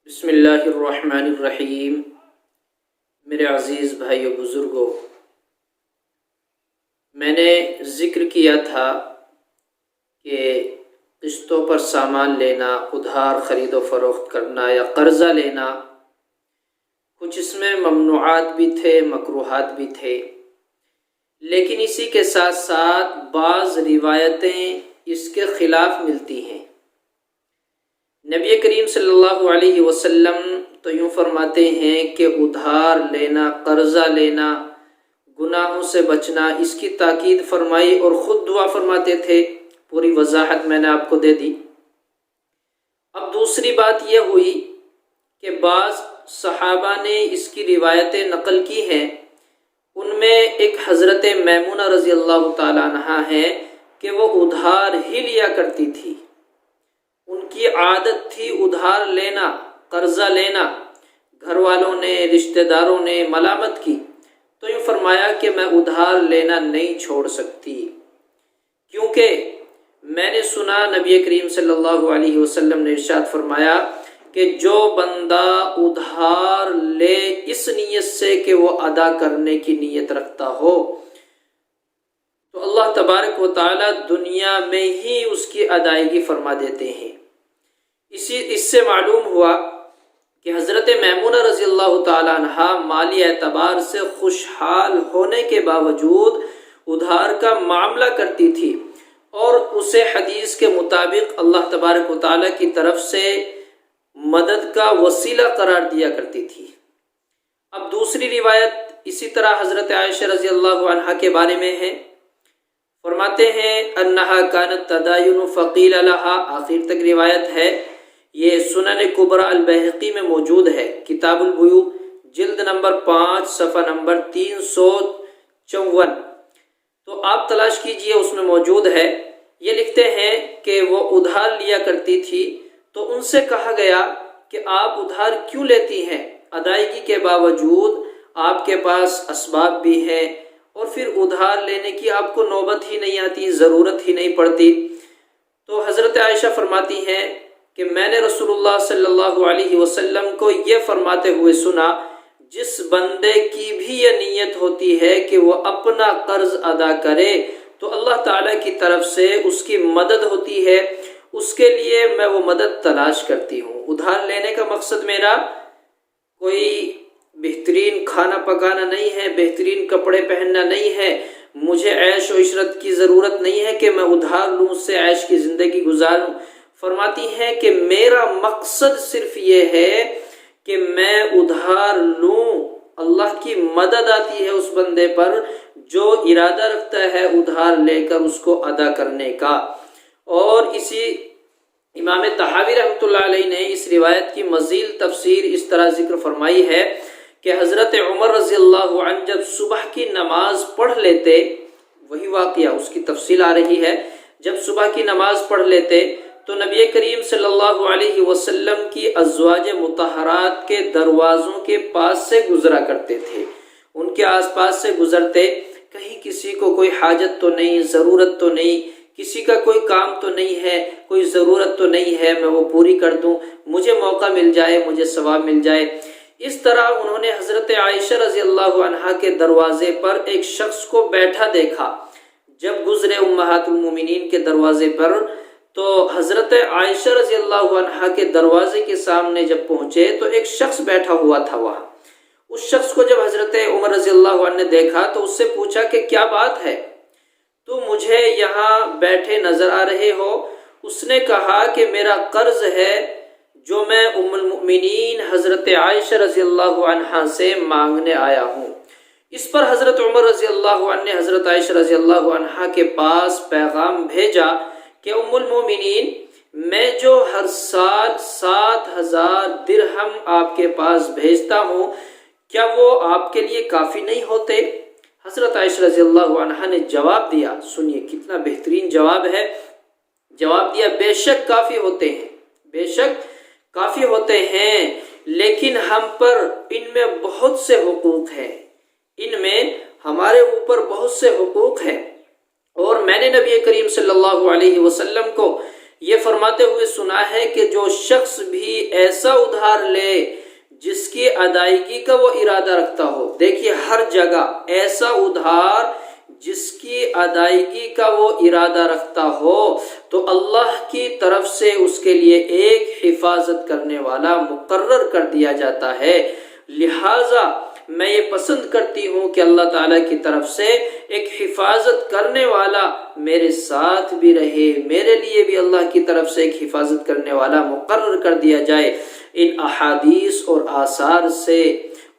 بسم اللہ الرحمن الرحیم۔ میرے عزیز بھائیو بزرگوں، میں نے ذکر کیا تھا کہ قسطوں پر سامان لینا، ادھار خرید و فروخت کرنا یا قرضہ لینا، کچھ اس میں ممنوعات بھی تھے، مکروہات بھی تھے، لیکن اسی کے ساتھ ساتھ بعض روایتیں اس کے خلاف ملتی ہیں۔ نبی کریم صلی اللہ علیہ وسلم تو یوں فرماتے ہیں کہ ادھار لینا، قرضہ لینا، گناہوں سے بچنا، اس کی تاکید فرمائی اور خود دعا فرماتے تھے۔ پوری وضاحت میں نے آپ کو دے دی۔ اب دوسری بات یہ ہوئی کہ بعض صحابہ نے اس کی روایتیں نقل کی ہیں، ان میں ایک حضرت میمونہ رضی اللہ تعالیٰ عنہا ہے کہ وہ ادھار ہی لیا کرتی تھی۔ ان کی عادت تھی ادھار لینا، قرضہ لینا۔ گھر والوں نے، رشتہ داروں نے ملامت کی تو یوں فرمایا کہ میں ادھار لینا نہیں چھوڑ سکتی، کیونکہ میں نے سنا نبی کریم صلی اللہ علیہ وسلم نے ارشاد فرمایا کہ جو بندہ ادھار لے اس نیت سے کہ وہ ادا کرنے کی نیت رکھتا ہو تو اللہ تبارک و تعالی دنیا میں ہی اس کی ادائیگی فرما دیتے ہیں۔ اس سے معلوم ہوا کہ حضرت میمونہ رضی اللہ تعالیٰ عنہا مالی اعتبار سے خوشحال ہونے کے باوجود ادھار کا معاملہ کرتی تھی اور اسے حدیث کے مطابق اللہ تبارک و تعالیٰ کی طرف سے مدد کا وسیلہ قرار دیا کرتی تھی۔ اب دوسری روایت اسی طرح حضرت عائشہ رضی اللہ عنہا کے بارے میں ہے۔ فرماتے ہیں انہا کانت تداین فقیل لہا، آخر تک روایت ہے، یہ سنن کبریٰ البیہقی میں موجود ہے، کتاب البیوع جلد نمبر 5 صفحہ نمبر 354، تو آپ تلاش کیجئے، اس میں موجود ہے۔ یہ لکھتے ہیں کہ وہ ادھار لیا کرتی تھی تو ان سے کہا گیا کہ آپ ادھار کیوں لیتی ہیں؟ ادائیگی کے باوجود آپ کے پاس اسباب بھی ہیں اور پھر ادھار لینے کی آپ کو نوبت ہی نہیں آتی، ضرورت ہی نہیں پڑتی۔ تو حضرت عائشہ فرماتی ہیں کہ میں نے رسول اللہ صلی اللہ علیہ وسلم کو یہ فرماتے ہوئے سنا، جس بندے کی بھی یہ نیت ہوتی ہے کہ وہ اپنا قرض ادا کرے تو اللہ تعالیٰ کی طرف سے اس کی مدد ہوتی ہے، اس کے لیے میں وہ مدد تلاش کرتی ہوں۔ ادھار لینے کا مقصد میرا کوئی بہترین کھانا پکانا نہیں ہے، بہترین کپڑے پہننا نہیں ہے، مجھے عیش و عشرت کی ضرورت نہیں ہے کہ میں ادھار لوں، اس سے عیش کی زندگی گزاروں۔ فرماتی ہیں کہ میرا مقصد صرف یہ ہے کہ میں ادھار لوں، اللہ کی مدد آتی ہے اس بندے پر جو ارادہ رکھتا ہے ادھار لے کر اس کو ادا کرنے کا۔ اور اسی امام طحاوی رحمۃ اللہ علیہ نے اس روایت کی مزید تفسیر اس طرح ذکر فرمائی ہے کہ حضرت عمر رضی اللہ عنہ جب صبح کی نماز پڑھ لیتے، وہی واقعہ اس کی تفصیل آ رہی ہے، جب صبح کی نماز پڑھ لیتے تو نبی کریم صلی اللہ علیہ وسلم کی ازواج مطہرات کے دروازوں کے پاس سے گزرا کرتے تھے، ان کے آس پاس سے گزرتے، کہیں کسی کو کوئی حاجت تو نہیں، ضرورت تو نہیں، کسی کا کوئی کام تو نہیں ہے، کوئی ضرورت تو نہیں ہے، میں وہ پوری کر دوں، مجھے موقع مل جائے، مجھے ثواب مل جائے۔ اس طرح انہوں نے حضرت عائشہ رضی اللہ عنہا کے دروازے پر ایک شخص کو بیٹھا دیکھا۔ جب گزرے امہات المومنین کے دروازے پر تو حضرت عائشہ رضی اللہ عنہا کے دروازے کے سامنے جب پہنچے تو ایک شخص بیٹھا ہوا تھا وہاں۔ اس شخص کو جب حضرت عمر رضی اللہ عنہ نے دیکھا تو اس سے پوچھا کہ کیا بات ہے، تو مجھے یہاں بیٹھے نظر آ رہے ہو؟ اس نے کہا کہ میرا قرض ہے جو میں ام المؤمنین حضرت عائشہ رضی اللہ عنہا سے مانگنے آیا ہوں۔ اس پر حضرت عمر رضی اللہ عنہ نے حضرت عائشہ رضی اللہ عنہا کے پاس پیغام بھیجا کہ ام المومنین، میں جو ہر سال 7,000 درہم آپ کے پاس بھیجتا ہوں، کیا وہ آپ کے لیے کافی نہیں ہوتے؟ حضرت عائشہ رضی اللہ عنہا نے جواب دیا، سنیے کتنا بہترین جواب ہے، جواب دیا بے شک کافی ہوتے ہیں، بے شک کافی ہوتے ہیں، لیکن ہم پر ان میں بہت سے حقوق ہیں، ان میں ہمارے اوپر بہت سے حقوق ہیں، اور میں نے نبی کریم صلی اللہ علیہ وسلم کو یہ فرماتے ہوئے سنا ہے کہ جو شخص بھی ایسا ادھار لے جس کی ادائیگی کا وہ ارادہ رکھتا ہو، دیکھیے ہر جگہ ایسا ادھار جس کی ادائیگی کا وہ ارادہ رکھتا ہو تو اللہ کی طرف سے اس کے لیے ایک حفاظت کرنے والا مقرر کر دیا جاتا ہے۔ لہٰذا میں یہ پسند کرتی ہوں کہ اللہ تعالیٰ کی طرف سے ایک حفاظت کرنے والا میرے ساتھ بھی رہے، میرے لیے بھی اللہ کی طرف سے ایک حفاظت کرنے والا مقرر کر دیا جائے۔ ان احادیث اور آثار سے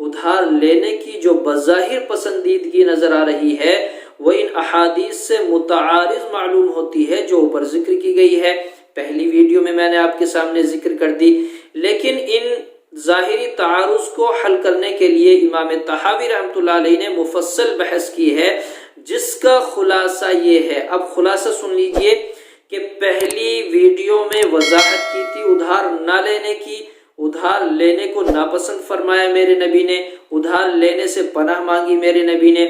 ادھار لینے کی جو بظاہر پسندیدگی نظر آ رہی ہے وہ ان احادیث سے متعارض معلوم ہوتی ہے جو اوپر ذکر کی گئی ہے، پہلی ویڈیو میں نے آپ کے سامنے ذکر کر دی۔ لیکن ان ظاہری تعارض کو حل کرنے کے لیے امام طحاوی رحمۃ اللہ علیہ نے مفصل بحث کی ہے، جس کا خلاصہ یہ ہے۔ اب خلاصہ سن لیجئے کہ پہلی ویڈیو میں وضاحت کی تھی ادھار نہ لینے کی، ادھار لینے کو ناپسند فرمایا میرے نبی نے، ادھار لینے سے پناہ مانگی میرے نبی نے،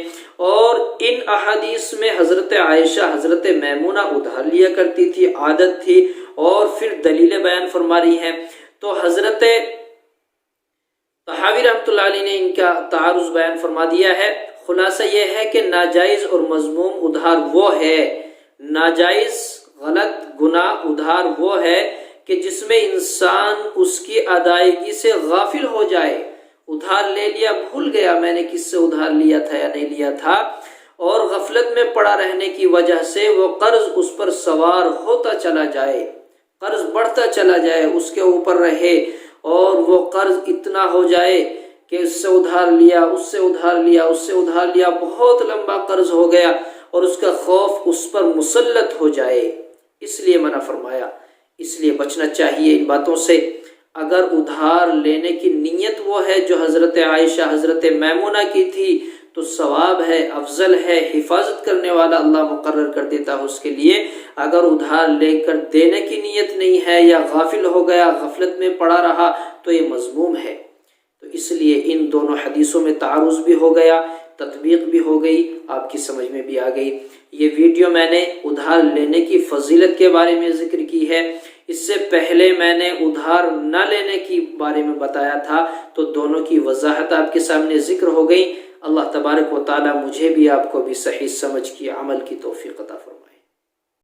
اور ان احادیث میں حضرت عائشہ حضرت میمونہ ادھار لیا کرتی تھی، عادت تھی، اور پھر دلیلیں بیان فرما رہی ہیں۔ تو حضرت طحاوی رحمۃ اللہ علیہ نے ان کا تعارض بیان فرما دیا ہے۔ خلاصہ یہ ہے کہ ناجائز اور مذموم ادھار وہ ہے، ناجائز غلط گناہ ادھار وہ ہے کہ جس میں انسان اس کی ادائیگی سے غافل ہو جائے، ادھار لے لیا، بھول گیا میں نے کس سے ادھار لیا تھا یا نہیں لیا تھا، اور غفلت میں پڑا رہنے کی وجہ سے وہ قرض اس پر سوار ہوتا چلا جائے، قرض بڑھتا چلا جائے، اس کے اوپر رہے، اور وہ قرض اتنا ہو جائے کہ اس سے ادھار لیا، اس سے ادھار لیا، اس سے ادھار لیا، بہت لمبا قرض ہو گیا، اور اس کا خوف اس پر مسلط ہو جائے، اس لیے منع فرمایا۔ اس لیے بچنا چاہیے ان باتوں سے۔ اگر ادھار لینے کی نیت وہ ہے جو حضرت عائشہ حضرت میمونہ کی تھی تو ثواب ہے، افضل ہے، حفاظت کرنے والا اللہ مقرر کر دیتا ہے اس کے لیے۔ اگر ادھار لے کر دینے کی نیت نہیں ہے یا غافل ہو گیا، غفلت میں پڑا رہا، تو یہ مذموم ہے۔ تو اس لیے ان دونوں حدیثوں میں تعارض بھی ہو گیا، تطبیق بھی ہو گئی، آپ کی سمجھ میں بھی آ گئی۔ یہ ویڈیو میں نے ادھار لینے کی فضیلت کے بارے میں ذکر کی ہے، اس سے پہلے میں نے ادھار نہ لینے کے بارے میں بتایا تھا، تو دونوں کی وضاحت آپ کے سامنے ذکر ہو گئی۔ اللہ تبارک و تعالی مجھے بھی آپ کو بھی صحیح سمجھ کی عمل کی توفیق عطا فرمائے۔